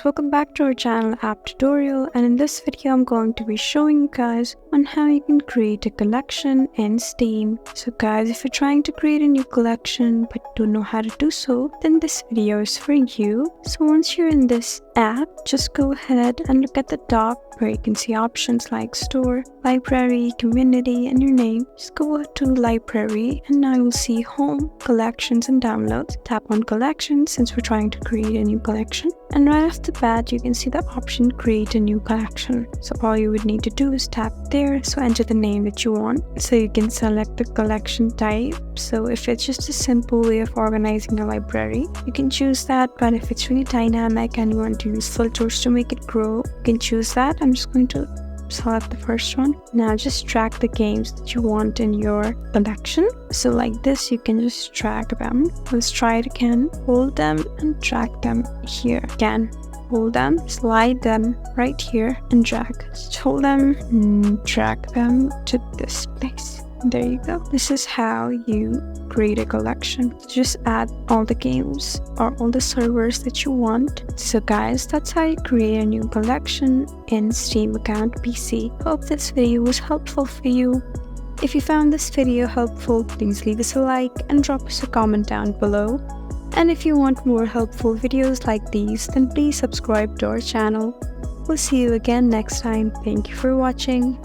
Welcome back to our channel app tutorial, and in this video I'm going to be showing you guys on how you can create a collection in Steam. So guys, if you're trying to create a new collection but don't know how to do so, then this video is for you. So once you're in this app, just go ahead and look at the top where you can see options like store, library, community, and your name. Just go to library and now you'll see home, collections, and downloads. Tap on collections since we're trying to create a new collection, and right off the bat you can see the option create a new collection. So all you would need to do is tap there, so enter the name that you want. So you can select the collection type. So if it's just a simple way of organizing a library, you can choose that, but if it's really dynamic and you want to use filters to make it grow, you can choose that. I'm just going to select the first one. Now just track the games that you want in your collection. So like this, you can just track them. Let's try it again. Hold them and drag them here. Again, hold them, slide them right here and drag. Just hold them and drag them to this place. There you go. This is how you create a collection. Just add all the games or all the servers that you want. So guys, that's how you create a new collection in Steam account PC. Hope this video was helpful for you. If you found this video helpful, please leave us a like and drop us a comment down below. And if you want more helpful videos like these, then please subscribe to our channel. We'll see you again next time. Thank you for watching.